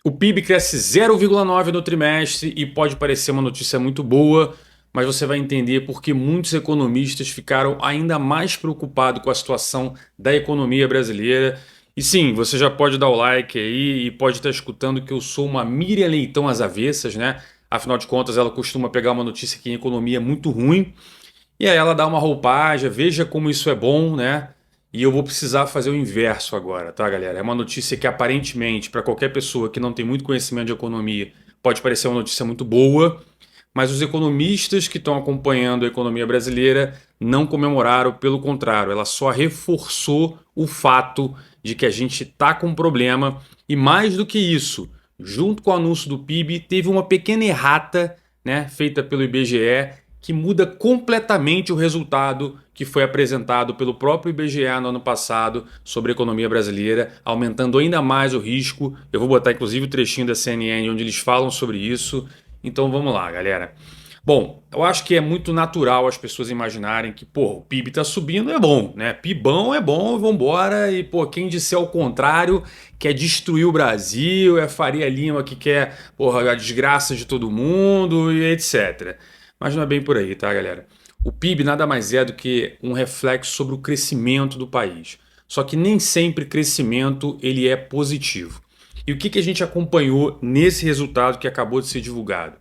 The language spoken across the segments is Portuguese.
O PIB cresce 0,9 no trimestre e pode parecer uma notícia muito boa, mas você vai entender por que muitos economistas ficaram ainda mais preocupados com a situação da economia brasileira. E sim, você já pode dar o like aí e pode estar escutando que eu sou uma Miriam Leitão às avessas, né? Afinal de contas, ela costuma pegar uma notícia que em economia é muito ruim e aí ela dá uma roupagem, veja como isso é bom, né? E eu vou precisar fazer o inverso agora, tá, galera? É uma notícia que aparentemente, para qualquer pessoa que não tem muito conhecimento de economia, pode parecer uma notícia muito boa, mas os economistas que estão acompanhando a economia brasileira não comemoraram, pelo contrário, ela só reforçou o fato de que a gente está com um problema e mais do que isso, junto com o anúncio do PIB, teve uma pequena errata, né, feita pelo IBGE que muda completamente o resultado que foi apresentado pelo próprio IBGE no ano passado sobre a economia brasileira, aumentando ainda mais o risco. Eu vou botar inclusive o trechinho da CNN onde eles falam sobre isso. Então vamos lá, galera. Bom, eu acho que é muito natural as pessoas imaginarem que, pô, o PIB tá subindo é bom, né? PIBão é bom, vambora. E, pô, quem disser o contrário quer destruir o Brasil, é Faria Lima que quer, porra, a desgraça de todo mundo e etc. Mas não é bem por aí, tá, galera? O PIB nada mais é do que um reflexo sobre o crescimento do país. Só que nem sempre crescimento ele é positivo. E o que a gente acompanhou nesse resultado que acabou de ser divulgado?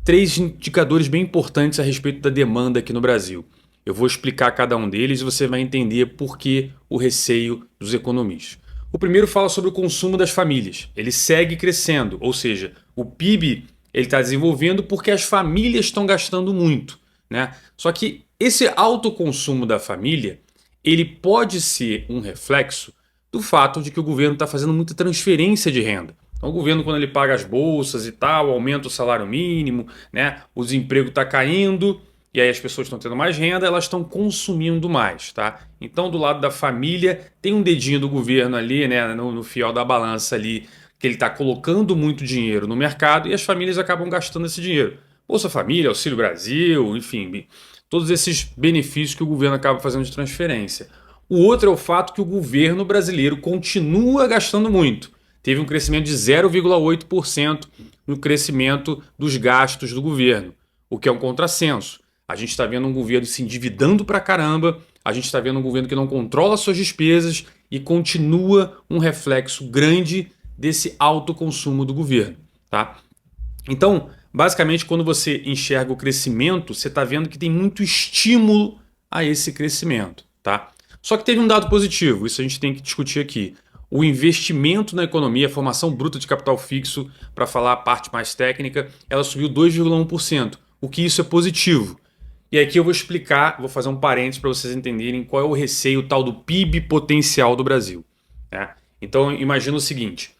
Três indicadores bem importantes a respeito da demanda aqui no Brasil. Eu vou explicar cada um deles e você vai entender por que o receio dos economistas. O primeiro fala sobre o consumo das famílias. Ele segue crescendo, ou seja, o PIB ele está desenvolvendo porque as famílias estão gastando muito, né? Só que esse alto consumo da família ele pode ser um reflexo do fato de que o governo está fazendo muita transferência de renda. Então, o governo, quando ele paga as bolsas e tal, aumenta o salário mínimo, né? O desemprego está caindo e aí as pessoas estão tendo mais renda, elas estão consumindo mais, tá? Então, do lado da família, tem um dedinho do governo ali, né? No fiel da balança ali, que ele está colocando muito dinheiro no mercado e as famílias acabam gastando esse dinheiro. Bolsa Família, Auxílio Brasil, enfim, todos esses benefícios que o governo acaba fazendo de transferência. O outro é o fato que o governo brasileiro continua gastando muito. Teve um crescimento de 0,8% no crescimento dos gastos do governo, o que é um contrassenso. A gente está vendo um governo se endividando pra caramba, a gente está vendo um governo que não controla suas despesas e continua um reflexo grande desse alto consumo do governo, tá? Então, basicamente, quando você enxerga o crescimento, você está vendo que tem muito estímulo a esse crescimento, tá? Só que teve um dado positivo, isso a gente tem que discutir aqui. O investimento na economia, a formação bruta de capital fixo, para falar a parte mais técnica, ela subiu 2,1%, o que isso é positivo. E aqui eu vou explicar, vou fazer um parênteses para vocês entenderem qual é o receio tal do PIB potencial do Brasil, né? Então, imagina o seguinte.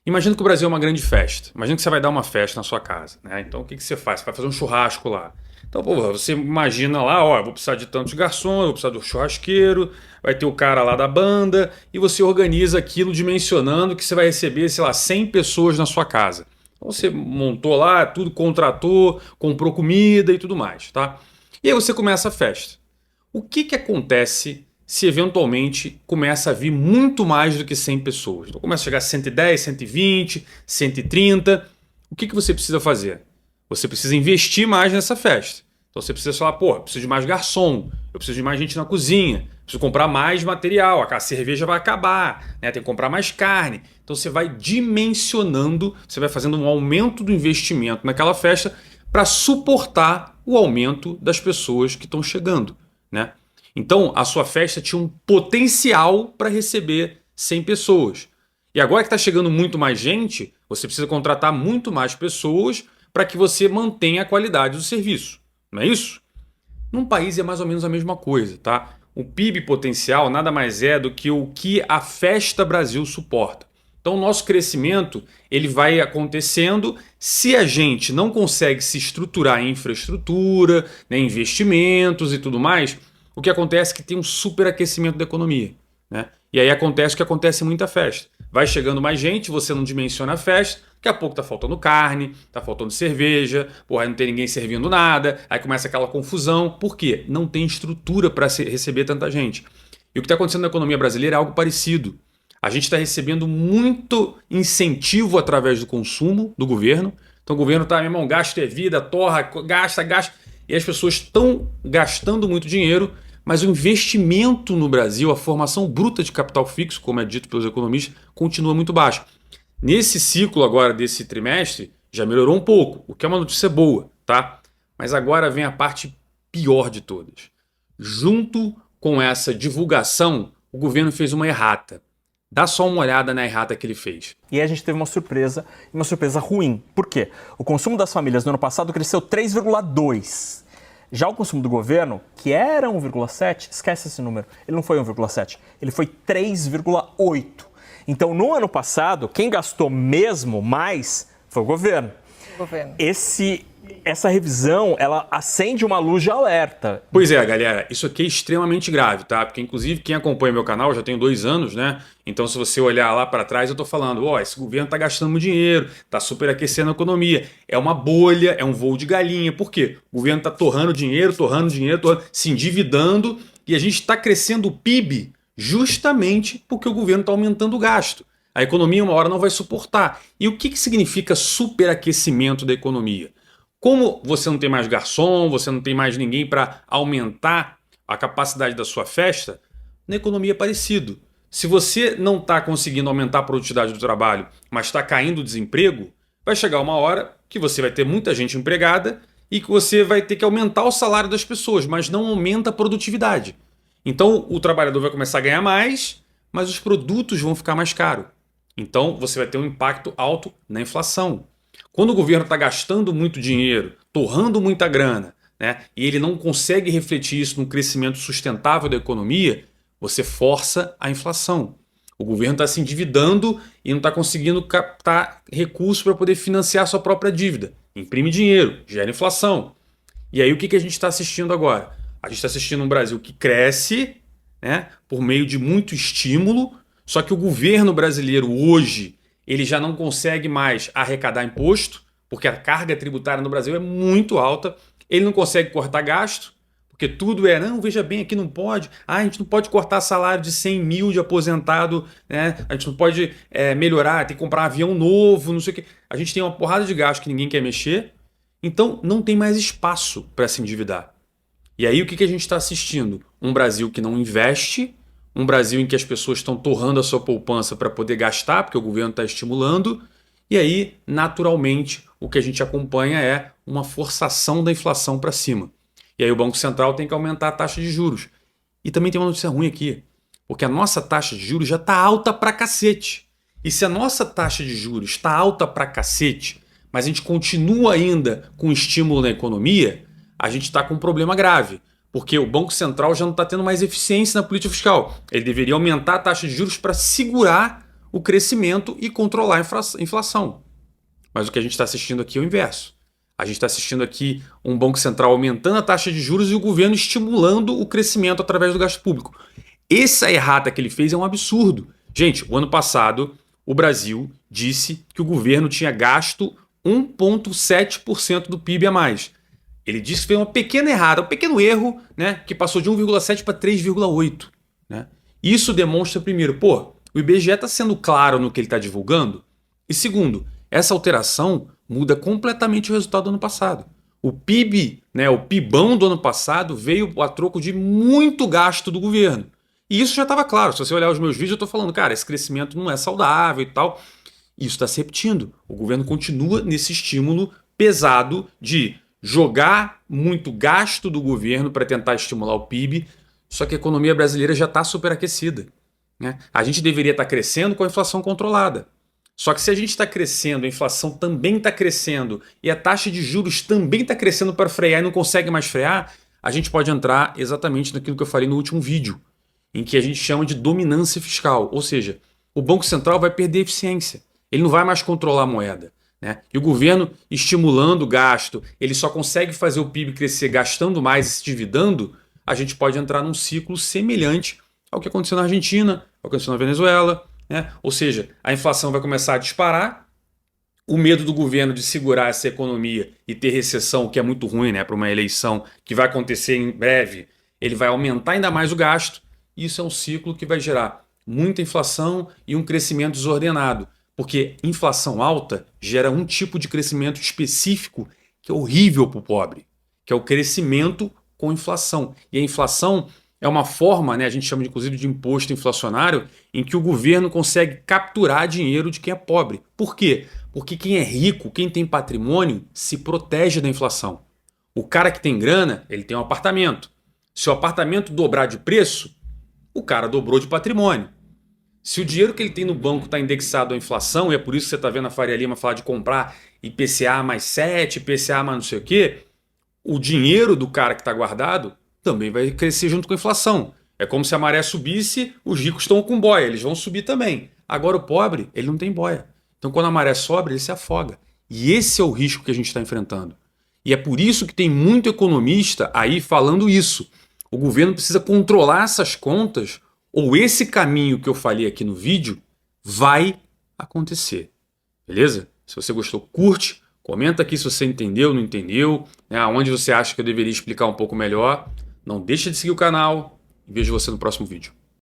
Imagina que o Brasil é uma grande festa. Imagina que você vai dar uma festa na sua casa, né? Então o que você faz? Você vai fazer um churrasco lá. Então, pô, você imagina lá, ó, eu vou precisar de tantos garçons, eu vou precisar do churrasqueiro, vai ter o cara lá da banda, e você organiza aquilo dimensionando que você vai receber, sei lá, 100 pessoas na sua casa. Então você montou lá, tudo contratou, comprou comida e tudo mais, tá? E aí você começa a festa. O que acontece se eventualmente começa a vir muito mais do que 100 pessoas? Então começa a chegar a 110, 120, 130. O que você precisa fazer? Você precisa investir mais nessa festa. Então você precisa falar, pô, eu preciso de mais garçom, eu preciso de mais gente na cozinha, preciso comprar mais material, a cerveja vai acabar, né? Tem que comprar mais carne. Então você vai dimensionando, você vai fazendo um aumento do investimento naquela festa para suportar o aumento das pessoas que estão chegando, né? Então a sua festa tinha um potencial para receber 100 pessoas. E agora que está chegando muito mais gente, você precisa contratar muito mais pessoas para que você mantenha a qualidade do serviço. Não é isso? Num país é mais ou menos a mesma coisa, tá? O PIB potencial nada mais é do que o que a Festa Brasil suporta. Então o nosso crescimento ele vai acontecendo se a gente não consegue se estruturar em infraestrutura, né, investimentos e tudo mais. O que acontece é que tem um superaquecimento da economia, né? E aí acontece o que acontece em muita festa. Vai chegando mais gente, você não dimensiona a festa, daqui a pouco tá faltando carne, tá faltando cerveja, porra, aí não tem ninguém servindo nada, aí começa aquela confusão. Por quê? Não tem estrutura para receber tanta gente. E o que está acontecendo na economia brasileira é algo parecido. A gente está recebendo muito incentivo através do consumo do governo. Então o governo está, meu irmão, gasto é vida, torra, gasta, gasta. E as pessoas estão gastando muito dinheiro, mas o investimento no Brasil, a formação bruta de capital fixo, como é dito pelos economistas, continua muito baixa. Nesse ciclo agora desse trimestre, já melhorou um pouco, o que é uma notícia boa, tá? Mas agora vem a parte pior de todas. Junto com essa divulgação, o governo fez uma errata. Dá só uma olhada na errata que ele fez. E aí a gente teve uma surpresa ruim. Por quê? O consumo das famílias no ano passado cresceu 3,2%. Já o consumo do governo, que era 1,7%, esquece esse número, ele não foi 1,7%, ele foi 3,8%. Então, no ano passado, quem gastou mesmo mais foi o governo. Essa revisão, ela acende uma luz de alerta. Pois é, galera, isso aqui é extremamente grave, tá? Porque, inclusive, quem acompanha meu canal, já tem 2 anos, né? Então, se você olhar lá para trás, eu tô falando, esse governo tá gastando muito dinheiro, tá superaquecendo a economia. É uma bolha, é um voo de galinha. Por quê? O governo tá torrando dinheiro, se endividando, e a gente tá crescendo o PIB justamente porque o governo tá aumentando o gasto. A economia, uma hora, não vai suportar. E o que significa superaquecimento da economia? Como você não tem mais garçom, você não tem mais ninguém para aumentar a capacidade da sua festa, na economia é parecido. Se você não está conseguindo aumentar a produtividade do trabalho, mas está caindo o desemprego, vai chegar uma hora que você vai ter muita gente empregada e que você vai ter que aumentar o salário das pessoas, mas não aumenta a produtividade. Então o trabalhador vai começar a ganhar mais, mas os produtos vão ficar mais caros. Então você vai ter um impacto alto na inflação. Quando o governo está gastando muito dinheiro, torrando muita grana, né, e ele não consegue refletir isso num crescimento sustentável da economia, você força a inflação. O governo está se endividando e não está conseguindo captar recursos para poder financiar sua própria dívida. Imprime dinheiro, gera inflação. E aí o que a gente está assistindo agora? A gente está assistindo um Brasil que cresce, né, por meio de muito estímulo, só que o governo brasileiro hoje ele já não consegue mais arrecadar imposto, porque a carga tributária no Brasil é muito alta, ele não consegue cortar gasto, porque tudo não, veja bem, aqui não pode, a gente não pode cortar salário de 100 mil de aposentado, né? A gente não pode melhorar, tem que comprar um avião novo, não sei o quê. A gente tem uma porrada de gasto que ninguém quer mexer, então não tem mais espaço para se endividar. E aí o que a gente está assistindo? Um Brasil que não investe, um Brasil em que as pessoas estão torrando a sua poupança para poder gastar, porque o governo está estimulando, e aí, naturalmente, o que a gente acompanha é uma forçação da inflação para cima. E aí o Banco Central tem que aumentar a taxa de juros. E também tem uma notícia ruim aqui, porque a nossa taxa de juros já está alta pra cacete. E se a nossa taxa de juros está alta pra cacete, mas a gente continua ainda com estímulo na economia, a gente está com um problema grave. Porque o Banco Central já não está tendo mais eficiência na política fiscal. Ele deveria aumentar a taxa de juros para segurar o crescimento e controlar a inflação. Mas o que a gente está assistindo aqui é o inverso. A gente está assistindo aqui um Banco Central aumentando a taxa de juros e o governo estimulando o crescimento através do gasto público. Essa errata que ele fez é um absurdo. Gente, o ano passado, o Brasil disse que o governo tinha gasto 1,7% do PIB a mais. Ele disse que foi uma pequena errada, um pequeno erro, né, que passou de 1,7 para 3,8. Né? Isso demonstra, primeiro, o IBGE está sendo claro no que ele está divulgando. E segundo, essa alteração muda completamente o resultado do ano passado. O PIB, né, o PIBão do ano passado veio a troco de muito gasto do governo. E isso já estava claro. Se você olhar os meus vídeos, eu estou falando, cara, esse crescimento não é saudável e tal. Isso está se repetindo. O governo continua nesse estímulo pesado de jogar muito gasto do governo para tentar estimular o PIB, só que a economia brasileira já está superaquecida. Né? A gente deveria estar crescendo com a inflação controlada. Só que se a gente está crescendo, a inflação também está crescendo e a taxa de juros também está crescendo para frear e não consegue mais frear, a gente pode entrar exatamente naquilo que eu falei no último vídeo, em que a gente chama de dominância fiscal. Ou seja, o Banco Central vai perder eficiência. Ele não vai mais controlar a moeda. Né? E o governo estimulando o gasto, ele só consegue fazer o PIB crescer gastando mais e se endividando, a gente pode entrar num ciclo semelhante ao que aconteceu na Argentina, ao que aconteceu na Venezuela. Né? Ou seja, a inflação vai começar a disparar, o medo do governo de segurar essa economia e ter recessão, o que é muito ruim, né, para uma eleição que vai acontecer em breve, ele vai aumentar ainda mais o gasto. Isso é um ciclo que vai gerar muita inflação e um crescimento desordenado. Porque inflação alta gera um tipo de crescimento específico que é horrível para o pobre, que é o crescimento com inflação. E a inflação é uma forma, né, a gente chama inclusive de imposto inflacionário, em que o governo consegue capturar dinheiro de quem é pobre. Por quê? Porque quem é rico, quem tem patrimônio, se protege da inflação. O cara que tem grana, ele tem um apartamento. Se o apartamento dobrar de preço, o cara dobrou de patrimônio. Se o dinheiro que ele tem no banco está indexado à inflação, e é por isso que você está vendo a Faria Lima falar de comprar IPCA mais 7, IPCA mais não sei o quê, o dinheiro do cara que está guardado também vai crescer junto com a inflação. É como se a maré subisse, os ricos estão com boia, eles vão subir também. Agora o pobre, ele não tem boia. Então quando a maré sobe, ele se afoga. E esse é o risco que a gente está enfrentando. E é por isso que tem muito economista aí falando isso. O governo precisa controlar essas contas, ou esse caminho que eu falei aqui no vídeo vai acontecer. Beleza? Se você gostou, curte, comenta aqui se você entendeu, não entendeu, né, aonde você acha que eu deveria explicar um pouco melhor. Não deixa de seguir o canal e vejo você no próximo vídeo.